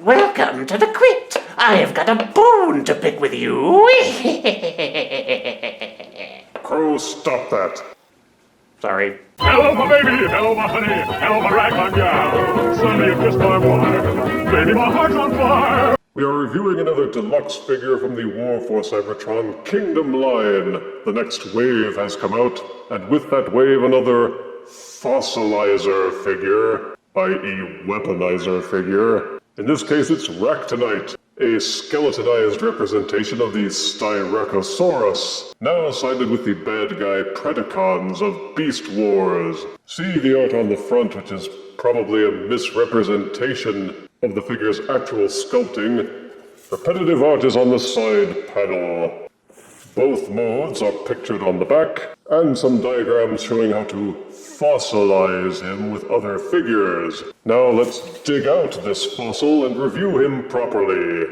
Welcome to the crypt. I've got a bone to pick with you. Crow, stop that. Sorry. Hello, my baby. Hello, my honey. Hello, my ragtime gal. Sonny, you kissed my wife. Baby, my heart's on fire. We are reviewing another deluxe figure from the War for Cybertron Kingdom line. The next wave has come out, and with that wave another Fossilizer figure, i.e. Weaponizer figure. In this case it's Ractonite, a skeletonized representation of the Styracosaurus, now sided with the bad guy Predacons of Beast Wars. See the art on the front, which is probably a misrepresentation of the figure's actual sculpting. Repetitive art is on the side panel. Both modes are pictured on the back, and some diagrams showing how to fossilize him with other figures. Now let's dig out this fossil and review him properly.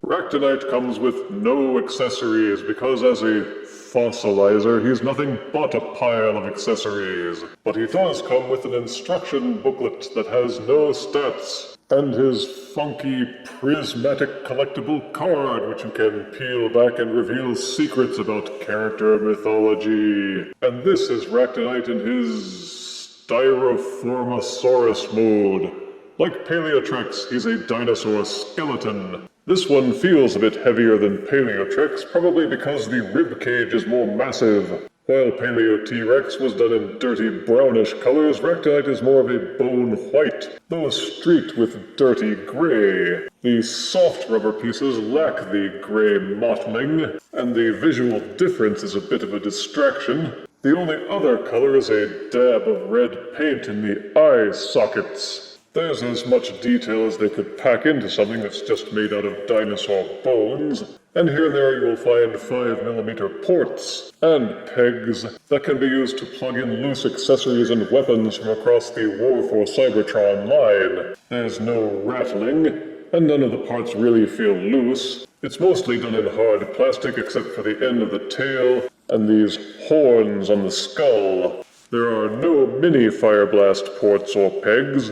Ractonite comes with no accessories because as a fossilizer, he's nothing but a pile of accessories. But he does come with an instruction booklet that has no stats, and his funky prismatic collectible card, which you can peel back and reveal secrets about character mythology. And this is Ractonite in his Styracosaurus mode. Like Paleotrex, he's a dinosaur skeleton. This one feels a bit heavier than Paleotrex, probably because the ribcage is more massive. While Paleo-T-Rex was done in dirty brownish colors, Ractonite is more of a bone white, though streaked with dirty gray. The soft rubber pieces lack the gray mottling, and the visual difference is a bit of a distraction. The only other color is a dab of red paint in the eye sockets. There's as much detail as they could pack into something that's just made out of dinosaur bones. And here and there you will find 5mm ports and pegs that can be used to plug in loose accessories and weapons from across the War for Cybertron line. There's no rattling, and none of the parts really feel loose. It's mostly done in hard plastic except for the end of the tail and these horns on the skull. There are no mini Fireblast ports or pegs.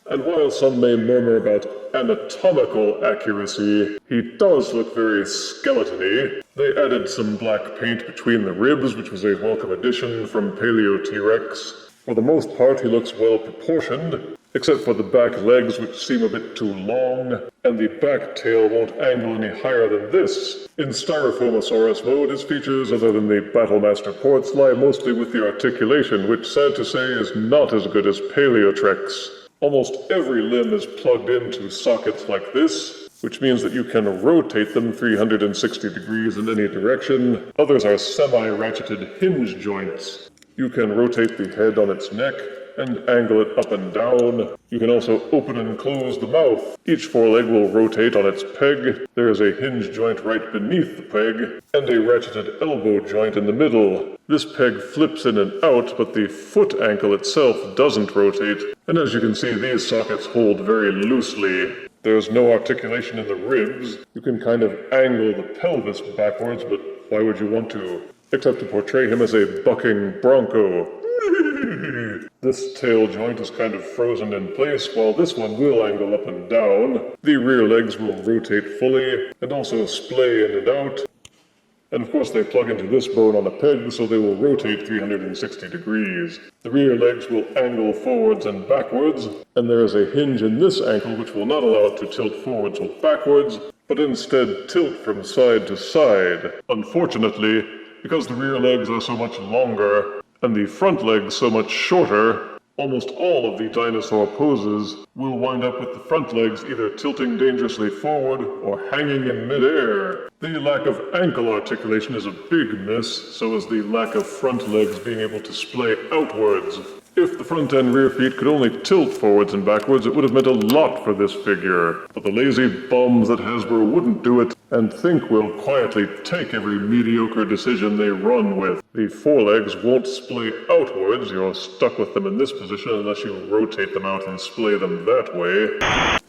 And while some may murmur about anatomical accuracy, he does look very skeleton-y. They added some black paint between the ribs, which was a welcome addition from Paleo-T-Rex. For the most part, he looks well proportioned, except for the back legs, which seem a bit too long, and the back tail won't angle any higher than this. In Styracosaurus mode, his features, other than the Battlemaster ports, lie mostly with the articulation, which, sad to say, is not as good as Paleotrex. Almost every limb is plugged into sockets like this, which means that you can rotate them 360 degrees in any direction. Others are semi-ratcheted hinge joints. You can rotate the head on its neck and angle it up and down. You can also open and close the mouth. Each foreleg will rotate on its peg. There is a hinge joint right beneath the peg, and a ratcheted elbow joint in the middle. This peg flips in and out, but the foot ankle itself doesn't rotate. And as you can see, these sockets hold very loosely. There's no articulation in the ribs. You can kind of angle the pelvis backwards, but why would you want to? Except to portray him as a bucking bronco. This tail joint is kind of frozen in place, while this one will angle up and down. The rear legs will rotate fully, and also splay in and out. And of course they plug into this bone on a peg, so they will rotate 360 degrees. The rear legs will angle forwards and backwards, and there is a hinge in this ankle which will not allow it to tilt forwards or backwards, but instead tilt from side to side. Unfortunately, because the rear legs are so much longer, and the front legs so much shorter, almost all of the dinosaur poses will wind up with the front legs either tilting dangerously forward or hanging in midair. The lack of ankle articulation is a big miss, so is the lack of front legs being able to splay outwards. If the front and rear feet could only tilt forwards and backwards, it would have meant a lot for this figure. But the lazy bums at Hasbro wouldn't do it, and think will quietly take every mediocre decision they run with. The forelegs won't splay outwards. You're stuck with them in this position unless you rotate them out and splay them that way.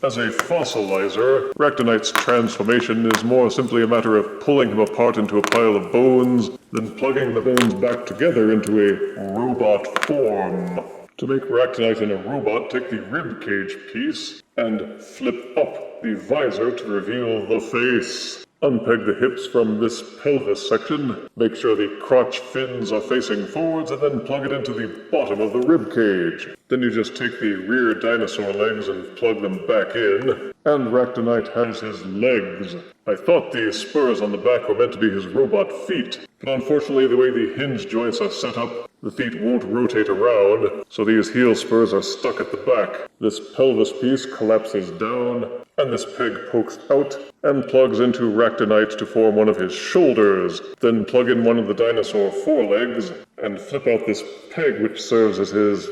As a fossilizer, Ractonite's transformation is more simply a matter of pulling him apart into a pile of bones, then plugging the bones back together into a robot form. To make Ractonite in a robot, take the rib cage piece and flip up the visor to reveal the face. Unpeg the hips from this pelvis section, make sure the crotch fins are facing forwards, and then plug it into the bottom of the rib cage. Then you just take the rear dinosaur legs and plug them back in, and Ractonite has his legs. I thought the spurs on the back were meant to be his robot feet, but unfortunately the way the hinge joints are set up, the feet won't rotate around, so these heel spurs are stuck at the back. This pelvis piece collapses down, and this peg pokes out and plugs into Ractonite to form one of his shoulders. Then plug in one of the dinosaur forelegs and flip out this peg which serves as his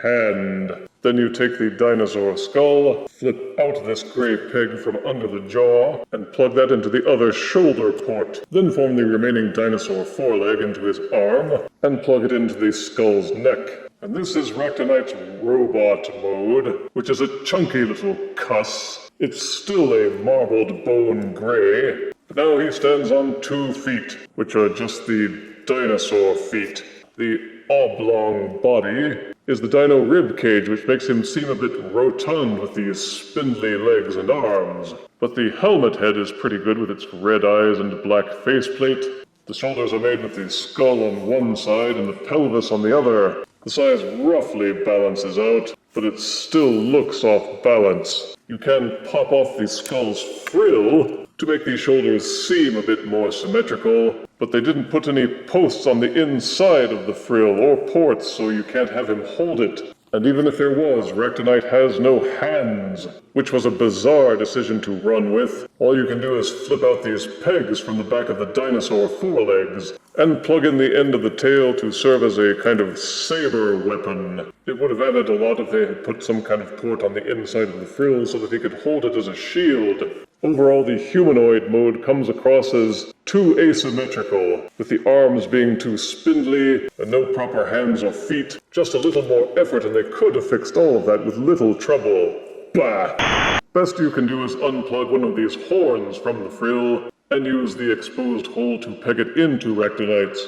hand. Then you take the dinosaur skull, flip out this gray peg from under the jaw, and plug that into the other shoulder port. Then form the remaining dinosaur foreleg into his arm, and plug it into the skull's neck. And this is Ractonite's robot mode, which is a chunky little cuss. It's still a marbled bone gray, but now he stands on 2 feet, which are just the dinosaur feet. The oblong body is the dino rib cage, which makes him seem a bit rotund with these spindly legs and arms. But the helmet head is pretty good with its red eyes and black faceplate. The shoulders are made with the skull on one side and the pelvis on the other. The size roughly balances out, but it still looks off balance. You can pop off the skull's frill to make the shoulders seem a bit more symmetrical, but they didn't put any posts on the inside of the frill or ports, so you can't have him hold it. And even if there was, Ractonite has no hands, which was a bizarre decision to run with. All you can do is flip out these pegs from the back of the dinosaur forelegs, and plug in the end of the tail to serve as a kind of saber weapon. It would have added a lot if they had put some kind of port on the inside of the frill so that he could hold it as a shield. Overall, the humanoid mode comes across as too asymmetrical, with the arms being too spindly and no proper hands or feet. Just a little more effort and they could have fixed all of that with little trouble. Bah! Best you can do is unplug one of these horns from the frill and use the exposed hole to peg it into Ractonite's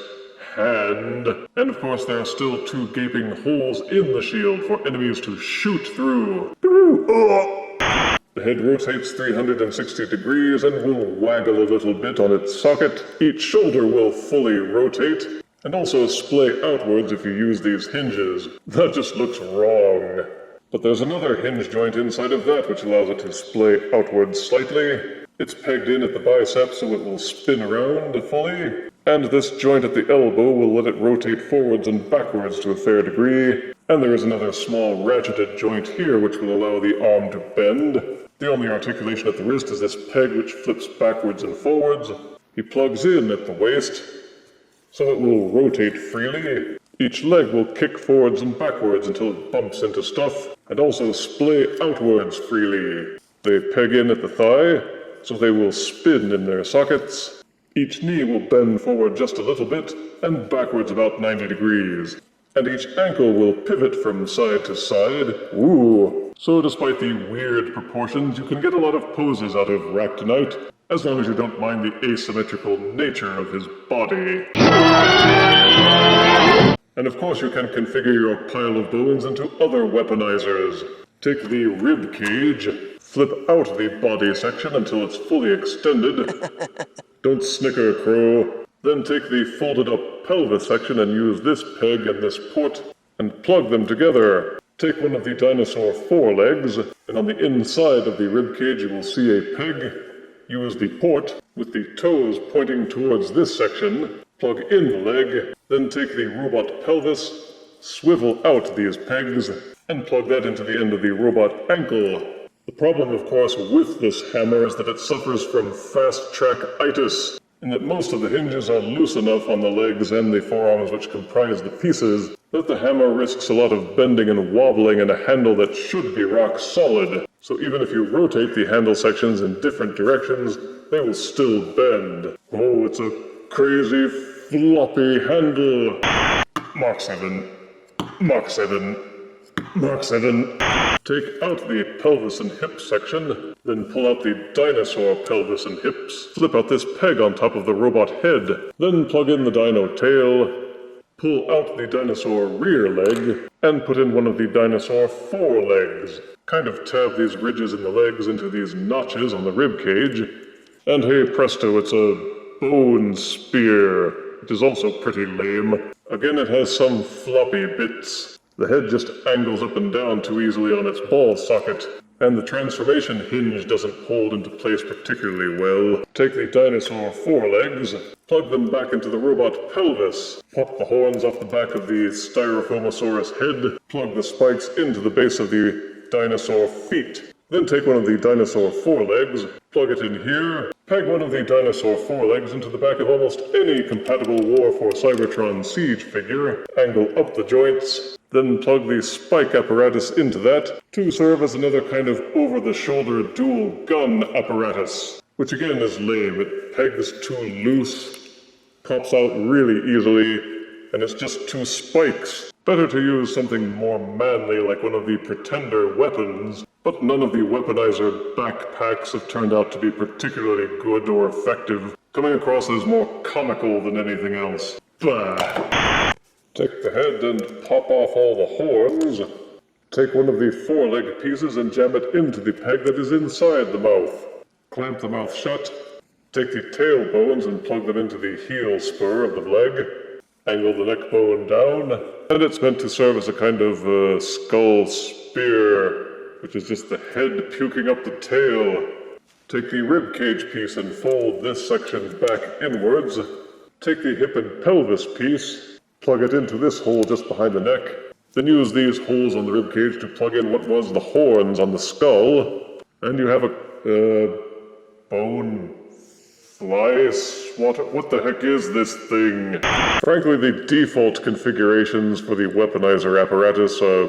hand. And of course there are still 2 gaping holes in the shield for enemies to shoot through. The head rotates 360 degrees and will waggle a little bit on its socket. Each shoulder will fully rotate, and also splay outwards if you use these hinges. That just looks wrong. But there's another hinge joint inside of that which allows it to splay outwards slightly. It's pegged in at the bicep so it will spin around fully, and this joint at the elbow will let it rotate forwards and backwards to a fair degree. And there is another small ratcheted joint here which will allow the arm to bend. The only articulation at the wrist is this peg which flips backwards and forwards. He plugs in at the waist, so it will rotate freely. Each leg will kick forwards and backwards until it bumps into stuff, and also splay outwards freely. They peg in at the thigh, so they will spin in their sockets. Each knee will bend forward just a little bit, and backwards about 90 degrees. And each ankle will pivot from side to side. Ooh! So despite the weird proportions, you can get a lot of poses out of Ractonite, as long as you don't mind the asymmetrical nature of his body. And of course you can configure your pile of bones into other weaponizers. Take the rib cage, flip out the body section until it's fully extended. Don't snicker, Crow. Then take the folded up pelvis section and use this peg and this port and plug them together. Take one of the dinosaur forelegs, and on the inside of the ribcage you will see a peg. Use the port with the toes pointing towards this section. Plug in the leg, then take the robot pelvis, swivel out these pegs, and plug that into the end of the robot ankle. The problem, of course, with this hammer is that it suffers from fast-track-itis, and that most of the hinges are loose enough on the legs and the forearms which comprise the pieces that the hammer risks a lot of bending and wobbling in a handle that should be rock solid. So even if you rotate the handle sections in different directions, they will still bend. Oh, it's a crazy floppy handle. Mark 7. Mark 7. Mark 7. Take out the pelvis and hip section, then pull out the dinosaur pelvis and hips. Flip out this peg on top of the robot head, then plug in the dino tail. pull out the dinosaur rear leg, and put in one of the dinosaur forelegs. Kind of tab these ridges in the legs into these notches on the rib cage, and hey presto, it's a bone spear, which is also pretty lame. Again, it has some floppy bits. The head just angles up and down too easily on its ball socket, and the transformation hinge doesn't hold into place particularly well. Take the dinosaur forelegs, plug them back into the robot pelvis, pop the horns off the back of the Styracosaurus head, plug the spikes into the base of the dinosaur feet. Then take one of the dinosaur forelegs, plug it in here, peg one of the dinosaur forelegs into the back of almost any compatible War for Cybertron siege figure, angle up the joints, then plug the spike apparatus into that to serve as another kind of over-the-shoulder dual gun apparatus, which again is lame. It pegs too loose, pops out really easily, and it's just two spikes. Better to use something more manly like one of the Pretender weapons, but none of the Weaponizer backpacks have turned out to be particularly good or effective, coming across as more comical than anything else. Bah! Take the head and pop off all the horns. Take one of the foreleg pieces and jam it into the peg that is inside the mouth. Clamp the mouth shut. Take the tail bones and plug them into the heel spur of the leg. Angle the neck bone down, and it's meant to serve as a kind of skull spear, which is just the head puking up the tail. Take the rib cage piece and fold this section back inwards. Take the hip and pelvis piece, plug it into this hole just behind the neck, then use these holes on the rib cage to plug in what was the horns on the skull, and you have a bone fly swatter. What the heck is this thing? Frankly, the default configurations for the Weaponizer apparatus are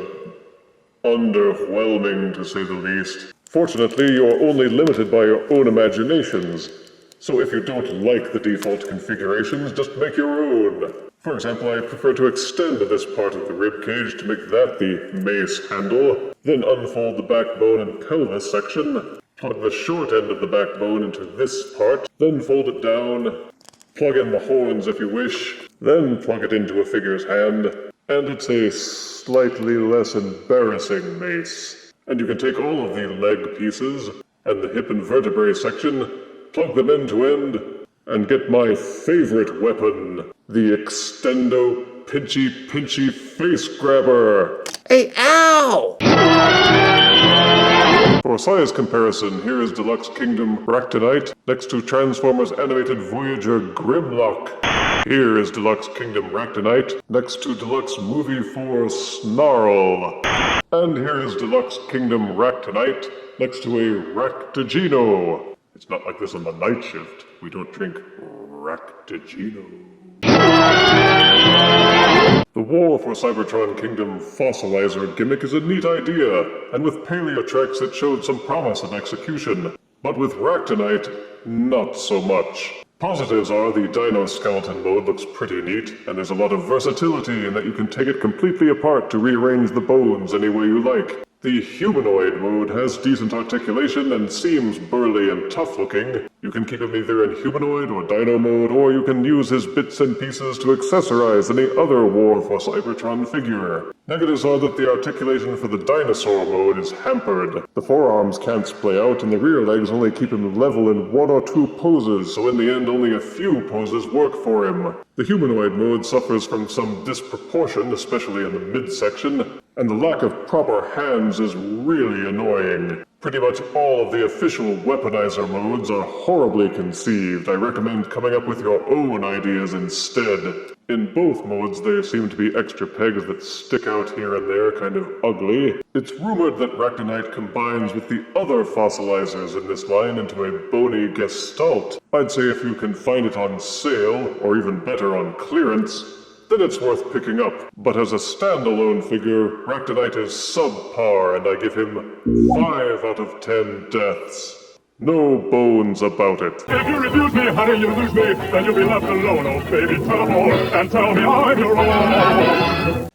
underwhelming, to say the least. Fortunately, you're only limited by your own imaginations, so if you don't like the default configurations, just make your own. For example, I prefer to extend this part of the ribcage to make that the mace handle, then unfold the backbone and pelvis section, plug the short end of the backbone into this part, then fold it down, plug in the horns if you wish, then plug it into a figure's hand, and it's a slightly less embarrassing mace. And you can take all of the leg pieces and the hip and vertebrae section, plug them end to end, and get my favorite weapon, the Extendo Pinchy Face Grabber. Hey, ow! For size comparison, here is Deluxe Kingdom Ractonite next to Transformers Animated Voyager Grimlock. Here is Deluxe Kingdom Ractonite next to Deluxe Movie 4 Snarl. And here is Deluxe Kingdom Ractonite next to a Ractagino. It's not like this on the night shift. We don't drink Ractagino. The War for Cybertron Kingdom Fossilizer gimmick is a neat idea, and with Paleotreks it showed some promise in execution. But with Ractonite, not so much. Positives are the Dino Skeleton mode looks pretty neat, and there's a lot of versatility in that you can take it completely apart to rearrange the bones any way you like. The humanoid mode has decent articulation and seems burly and tough looking. You can keep him either in humanoid or dino mode, or you can use his bits and pieces to accessorize any other War for Cybertron figure. Negatives are that the articulation for the dinosaur mode is hampered. The forearms can't splay out, and the rear legs only keep him level in one or two poses, so in the end only a few poses work for him. The humanoid mode suffers from some disproportion, especially in the midsection, and the lack of proper hands is really annoying. Pretty much all of the official Weaponizer modes are horribly conceived. I recommend coming up with your own ideas instead. In both modes, there seem to be extra pegs that stick out here and there, kind of ugly. It's rumored that Ractonite combines with the other fossilizers in this line into a bony gestalt. I'd say if you can find it on sale, or even better on clearance, then it's worth picking up. But as a standalone figure, Ractonite is subpar, and I give him 5 out of 10 deaths. No bones about it. If you refuse me, honey, you lose me. Then you'll be left alone, oh baby. Tell them all and tell me I'm your own.